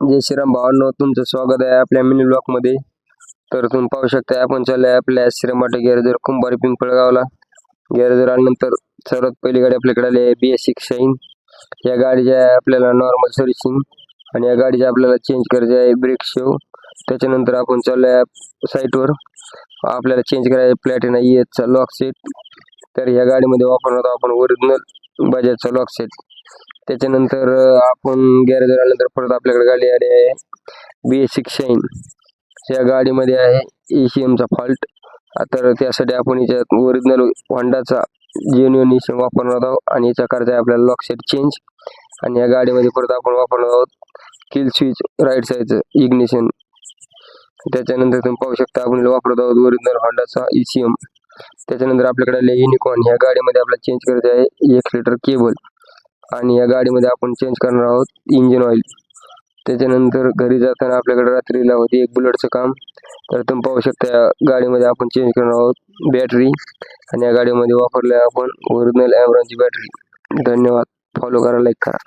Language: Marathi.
जय श्रीराम भावांनो, तुमचं स्वागत आहे आपल्या मिनी ब्लॉक मध्ये. तर तुम्ही पाहू शकता आपण चाललोय आपल्या श्रीराम गॅरेजवर कुंभारी पिंपळगावला. गॅरेजवर आल्यानंतर सर्वात पहिली गाडी आपल्याकडे आली आहे BS6 शाईन. या गाडीच्या आपल्याला नॉर्मल सर्व्हिसिंग आणि या गाडीच्या आपल्याला चेंज करायचे आहे ब्रेक शो. त्याच्यानंतर आपण चाललोय साईटवर, आपल्याला चेंज करायचे प्लॅटिना ES चा लॉक सेट. तर या गाडीमध्ये वापरणार आपण ओरिजिनल बजाजचा लॉक सेट. त्याच्यानंतर आपण गॅरेजवर आल्यानंतर परत आपल्याकडे गाडी आली आहे BS6 शाईन. या गाडीमध्ये आहे ECM चा फॉल्ट. तर त्यासाठी आपण याच्यात ओरिजिनल होंडाचा जेन्युइन ECM वापरणार आहोत आणि याच्या करता आपल्याला लॉक सेट चेंज. आणि या गाडीमध्ये परत आपण वापरणार आहोत किल स्विच राईट साईडचं इग्निशन. त्याच्यानंतर तुम्ही पाहू शकता आपण वापरत आहोत ओरिजिनल होंडाचा ECM. त्याच्यानंतर आपल्याकडे आले युनिकॉर्न. या गाडीमध्ये आपल्याला चेंज करायचे आहे 1 लिटर केबल आणि या गाडीमध्ये आपण चेंज करणार आहोत इंजिन ऑइल. त्याच्यानंतर घरी जाताना आपल्याकडे रात्रीला होती एक बुलेटचं काम. तर तुम्ही पाहू शकता या गाडीमध्ये आपण चेंज करणार आहोत बॅटरी आणि या गाडीमध्ये वापरल्या आपण ओरिजिनल ॲम्ब्रॉनची बॅटरी. धन्यवाद. फॉलो करा, लाईक करा.